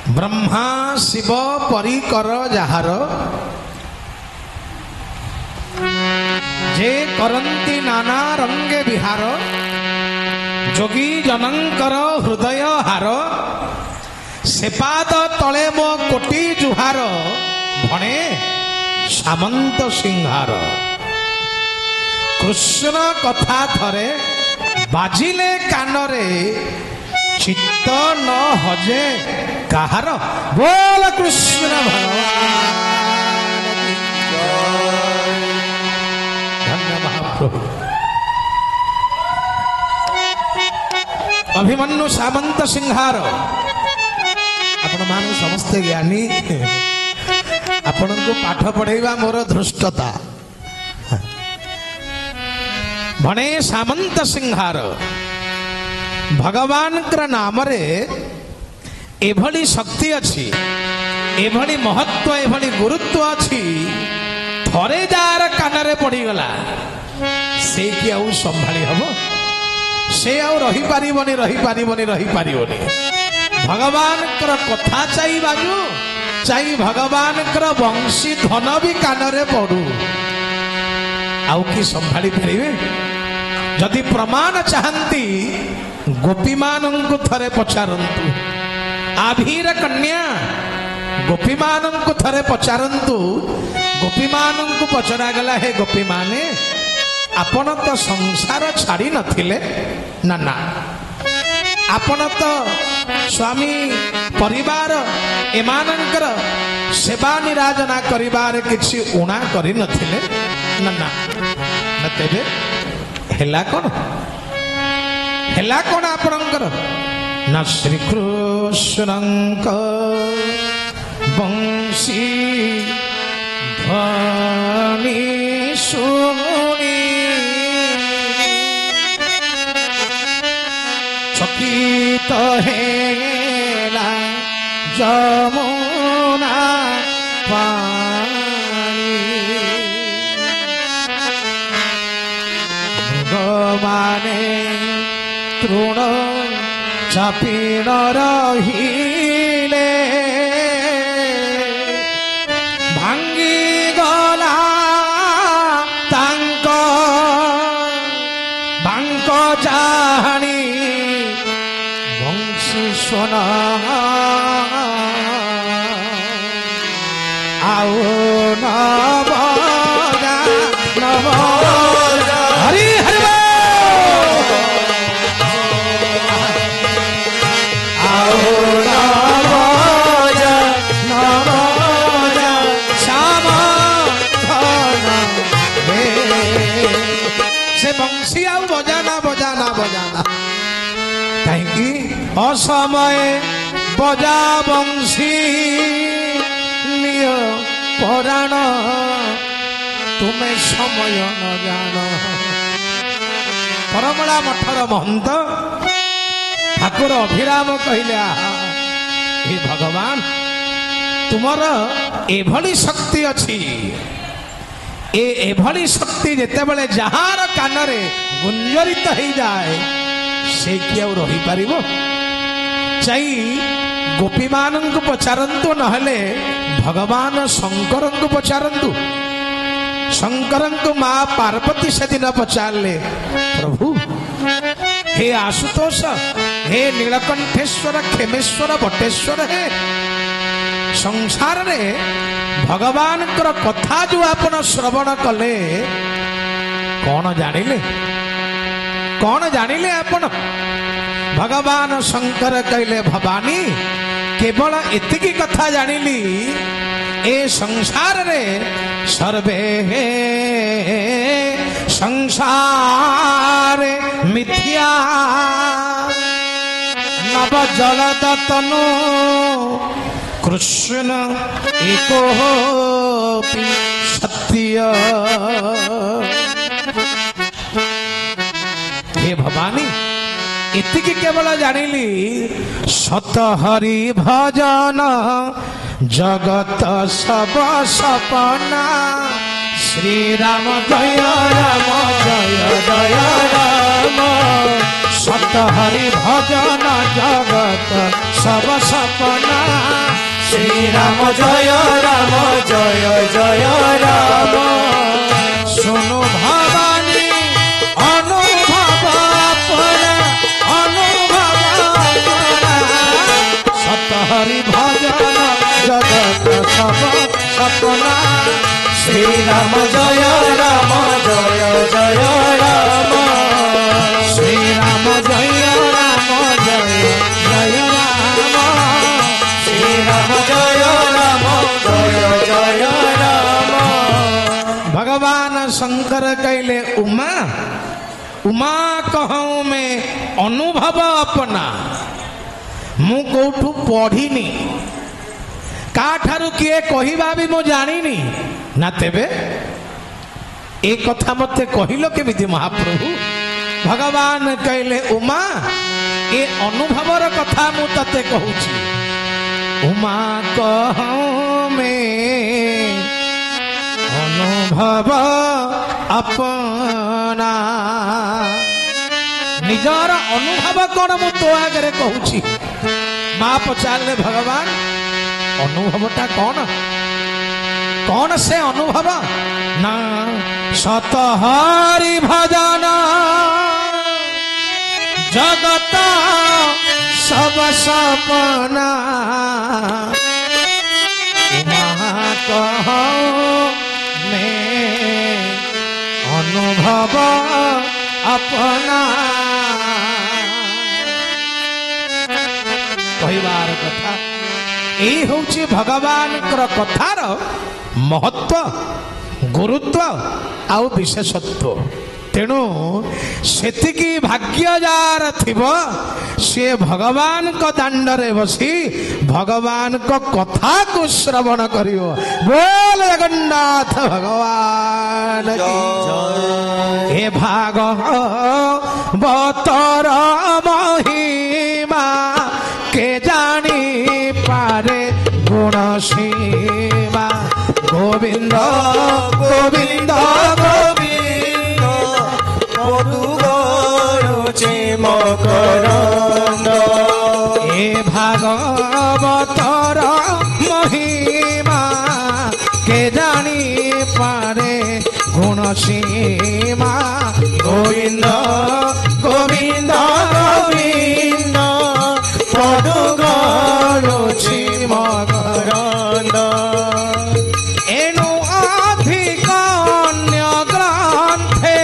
ब्रह्मा शिव परिकर जहार जे करंती नाना रंगे विहार जोगी जनंकर हृदय हार सेपाद तले मो कोटी जुहार भणे सामंत सिंहार कृष्ण कथा थरे बाजिले कानरे चित्त न हजे कहार बोल कृष्ण भगवान धन्य महाप्रभु। अभिमन्यु सामंत सिंहार आपण मान समस्ते ज्ञानी आपण को पाठ पढ़ेवा मोर धृष्टता भणे सामंत सिंहार भगवान नाम रे एभली शक्ति अच्छी एभली महत्व एभली गुरुत्व अच्छी थरे जार कान पड़गला से कि आउ संभाली हम से आउ रही पारिबनी रही पारिबनी रही पारिबनी भगवान कथा चाहि बाजू चाहि भगवान वंशी धन भी कान पड़ू आउ कि संभाली पारे जदि प्रमाण चाहती गोपी मानंकु थरे पचारंतु आभीर कन्या गोपी मानंकु थरे पचारंतु गोपी मानंकु पचरा गला हे गोपी माने आपण तो संसार छाड़ी नथिले ना ना आपण तो स्वामी परिवार एमानंकर सेवा निराजना करिबार किछि उणा करि नथिले ना ना तेबे हेला कोन हेला कोन आपणकर ना श्री कृष्णंक वंशी ध्वनि सुनी चकित हेला जमुना माने तृण चापिण रहिले भांगी गला तांक बांक जानी वंशी सोना आओ नवजा नवजा हरि हरि बंशी आउ बजाना बजाना बजाना कहीं असमय बजा बंशी निय पराण तुम्हें समय न जान परमला मठर महंत ठाकुर अभिराम कहले हे भगवान तुमर एभली शक्ति अच्छी एभली शक्ति जिते बड़े जहार कान गुंजरित हो जाए से कि आउ रही पारिबो चाहि गोपी मानंकु पचारंतु नहले भगवान शंकर को पचारंतु शंकरंकु माँ पार्वती से दिन पचारले प्रभु हे आशुतोष हे नीलकंठेश्वर खेमेश्वर बटेश्वर हे संसार रे भगवान कथा जो आपण श्रवण कले कौन जानिले आपण भगवान शंकर कहले भवानी केवल एतिकी कथा जानिली ए संसार रे सर्वे संसार मिथ्या नव जलदतनु कृष्ण एको सत्य हे भवानी इतिकी केवल जानिली सत हरि भजन जगत सब सपना श्री राम जय राम सत हरि भजन जगत सब सपना রাম জয় রাম জয় জয় রাম। শোনো ভবানী অনুভব আপনা অনুভব আপনা সত হরি ভজন জগত সব সপনা। শ্রীরাম জয় রাম জয় জয় রাম। শ্রীরাম জয় রাম জয় জয় রাম। শ্রীরাম জয় রাম জয় জয় রাম। भगवान शंकर कहले उमा उमा कहूँ में अनुभव अपना मु कौठू पढ़िनी काठारू किए कहवा भी मु जानी ना तेबे ए कथा मते कहिलो केमिति महाप्रभु। भगवान कहले उमा ए अनुभवर कथा मु तते कहूची। उमा कहूँ में अनुभव अपना निजर अनुभव कौन मु तो आगे कहूची। माँ पचारे भगवान अनुभवटा कौन कौन से अनुभव ना सत हरि भजन जगत सब सपना। कहो में अनुभव अपना कहबार कथा यही हूँ भगवान कथार महत्व गुरुत्व आउ विशेषत्व। तेणु सेतिकी भाग्य जार थिबो से भगवान को दांडरे बसी भगवान को कथा को श्रवण करियो। बोल जगन्नाथ भगवान की हे भागवतर महिमा के जानी पारे गुण सीमा। गोविंद गोविंद गोविंद मधुगरुचि मकरंद। हे भागवतर महिमा के जानी पारे गुण सीमा। गोविंद गोविंद गोविंद मधुगरुचि मकरंद। एनु अधिक अन्य ग्रंथे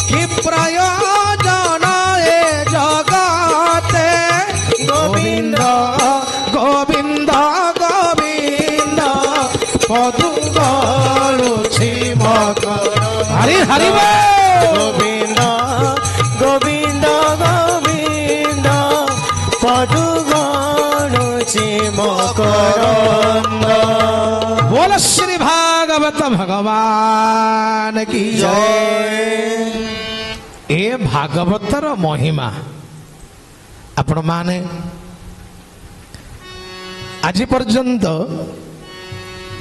कि प्रयोजन ए जगते। गोविंद गोविंद गोविंद पदुगरुचि मकरंद। हरि हरि गोविंद गोविंद गोविंद पदुगरुचि मकरंद। बोल श्री भागवत भगवान की जय। ए भागवतर महिमा आपण माने आज पर्यंत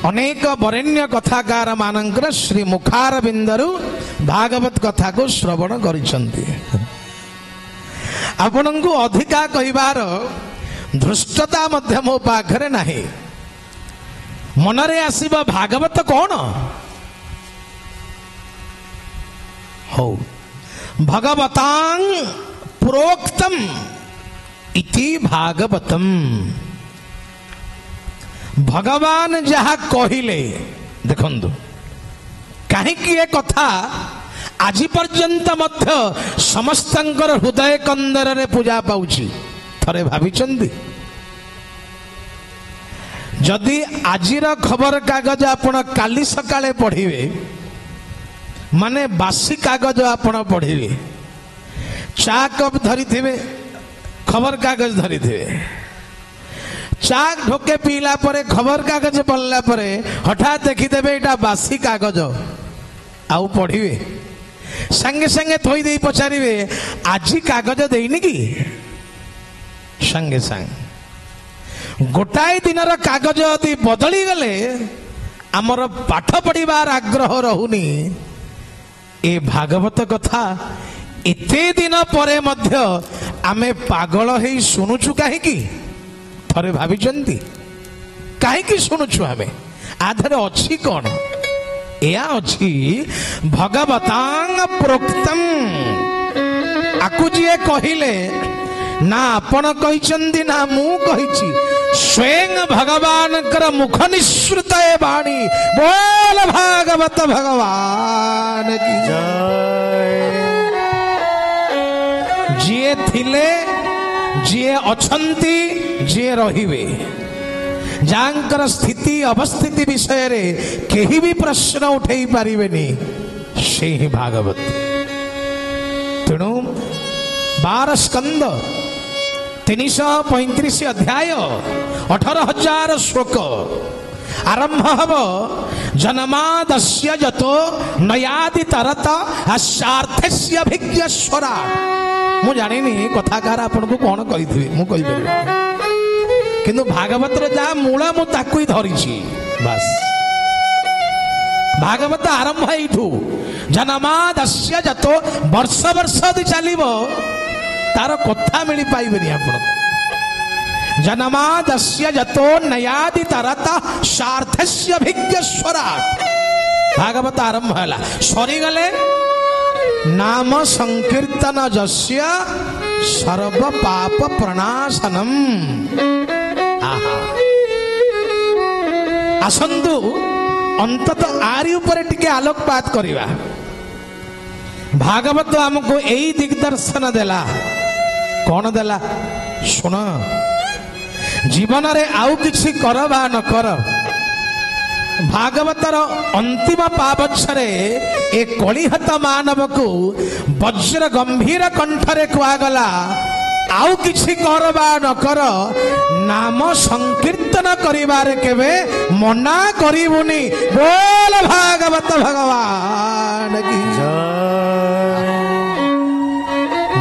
अनेक वरेण्य कथाकार मानकर श्री मुखार बिंदरु भागवत कथा को श्रवण करिसंती। आपनकु अधिका कहिबार धृष्टता मध्य मो पाखरे नाही। मनरे आसीबा भागवत कौन हो भगवतां प्रोक्तम इति भागवतम। भगवान जहा कहिले देखंतु कहीं ये कथा आज पर्यंत मध्य समस्तंकर हृदय कंदर रे पूजा पाउछि। थरे भाविचंदी जदि आजिर खबर कागज आपण काली सकाळे पढ़िबे माने बासी कागज आपण पढ़िबे चा कप धरी थिबे खबर कागज धरी थिबे चा ढोके पीला परे खबर कागज पढ़ला परे हठात देखिदेबे एटा बासी कागज आउ पढ़िबे संगे संगे थोई दे पचारिबे आजी कागज देइनी कि संगे संगे गोटाए दिनर कागज यदि बदली गले आमर पाठ पढ़िबार आग्रह रहुनी। ए भागवत कथा एते दिन परे मध्य आमे पागल हेई सुनुचु काहेकि थरे भाविचंती कहीं शुणुछु आम आधे अच्छी कौन या अच्छी भगवतांग प्रोक्तम आकु जी कहले ना आपण कहिचंदी ना मु कहिची स्वयं भगवान कर मुख निश्रुत वाणी बोल भागवत भगवान की जिए थिले जिए अछंती जिए रहिबे जांकर स्थिति अवस्थिति विषय रे केही भी प्रश्न उठेई पारिबेनी से ही भागवत। तेणु 12 स्कंद 335 अध्याय 18,000 श्लोक आरंभ हब जन्मादस्य जतो नयादि तरत आशार्थस्य अभिज्ञस्वरा। मु जानिनी कथाकार आपन को कोन कहिथिबे मु कहि परिबे किंतु भागवत रे जा मूल मु ताकु ही धरिछि बस। भागवत आरंभ एठू जन्मादस्य जतो वर्ष वर्ष दि चलिबो तार कथा मिली पाइबेनी आपण। जन्मादस्य जतो नयादि तरत सार्थस्य अभिज्ञस्वरा भागवत आरंभ हला सरी गले नाम संकीर्तन जस्य सर्व पाप प्रणाशनम। आसंतु अंतत आरी ऊपर टिके आलोकपात करिवा। भागवत हमको यही दिग्दर्शन देला कौन देला सुन जीवन रे आउ किछि कर बा न कर भागवतर अंतिम पावच्छरे ए कलिहत मानव को वज्र गंभीर कंठरे कुआगला आउ किछि कर बा न कर नाम संकीर्तन करिबारे केबे मना करिबुनी बोल भागवत भगवान की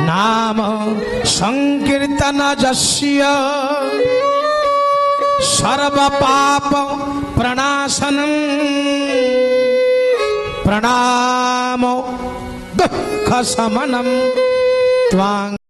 नाम संकीर्तन जस्य सर्व पाप प्रणाशनम प्रणाम दुख शमनम त्वां